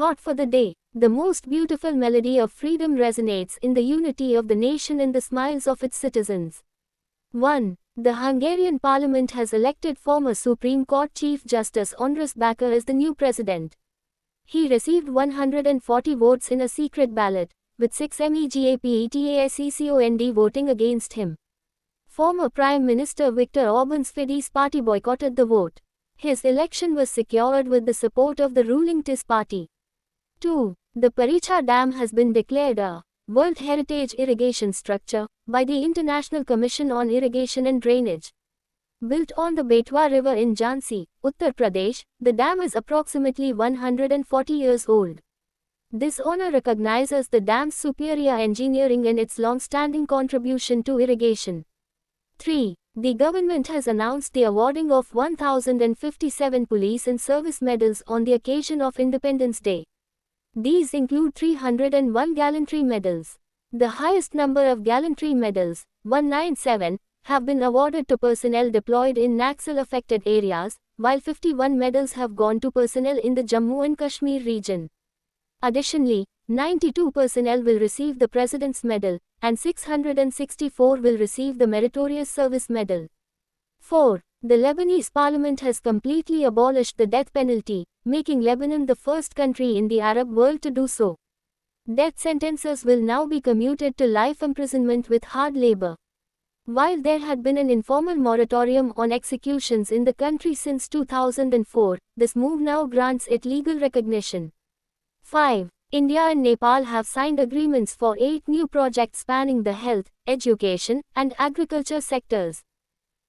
Thought for the day. The most beautiful melody of freedom resonates in the unity of the nation and the smiles of its citizens. 1. The Hungarian parliament has elected former Supreme Court Chief Justice Andras Bacsa as the new president. He received 140 votes in a secret ballot, with 6 MEGAPETASECOND voting against him. Former Prime Minister Viktor Orban's Fidesz party boycotted the vote. His election was secured with the support of the ruling TIS party. 2. The Paricha Dam has been declared a World Heritage Irrigation Structure by the International Commission on Irrigation and Drainage. Built on the Betwa River in Jhansi, Uttar Pradesh, the dam is approximately 140 years old. This honor recognizes the dam's superior engineering and its long-standing contribution to irrigation. 3. The government has announced the awarding of 1,057 police and service medals on the occasion of Independence Day. These include 301 gallantry medals. The highest number of gallantry medals, 197, have been awarded to personnel deployed in Naxal-affected areas, while 51 medals have gone to personnel in the Jammu and Kashmir region. Additionally, 92 personnel will receive the President's Medal, and 664 will receive the Meritorious Service Medal. 4. The Lebanese parliament has completely abolished the death penalty, making Lebanon the first country in the Arab world to do so. Death sentences will now be commuted to life imprisonment with hard labor. While there had been an informal moratorium on executions in the country since 2004, this move now grants it legal recognition. 5. India and Nepal have signed agreements for 8 new projects spanning the health, education, and agriculture sectors.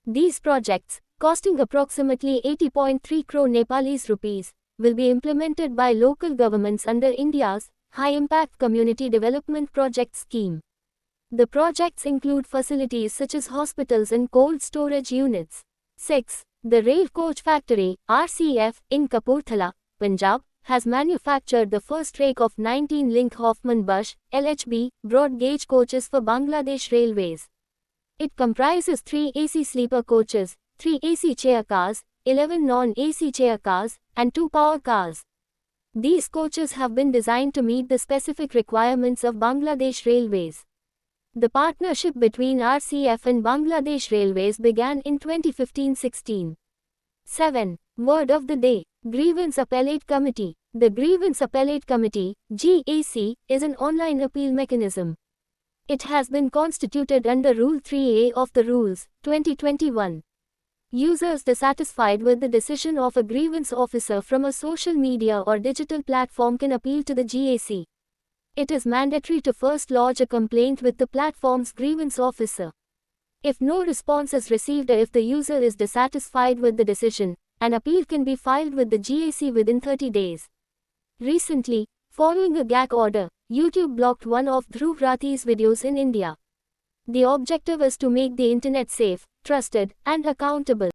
These projects, costing approximately 80.3 crore Nepalese rupees, will be implemented by local governments under India's High-Impact Community Development Project scheme. The projects include facilities such as hospitals and cold storage units. 6. The Rail Coach Factory, RCF, in Kapurthala, Punjab, has manufactured the first rake of 19-link Hoffman Bush, LHB, broad gauge coaches for Bangladesh Railways. It comprises 3 AC sleeper coaches, 3 AC chair cars, 11 non-AC chair cars, and 2 power cars. These coaches have been designed to meet the specific requirements of Bangladesh Railways. The partnership between RCF and Bangladesh Railways began in 2015-16. 7. Word of the Day. Grievance Appellate Committee. The Grievance Appellate Committee, GAC, is an online appeal mechanism. It has been constituted under Rule 3A of the Rules, 2021. Users dissatisfied with the decision of a grievance officer from a social media or digital platform can appeal to the GAC. It is mandatory to first lodge a complaint with the platform's grievance officer. If no response is received or if the user is dissatisfied with the decision, an appeal can be filed with the GAC within 30 days. Recently, following a gag order, YouTube blocked one of Dhruv Rathi's videos in India. The objective is to make the internet safe, trusted, and accountable.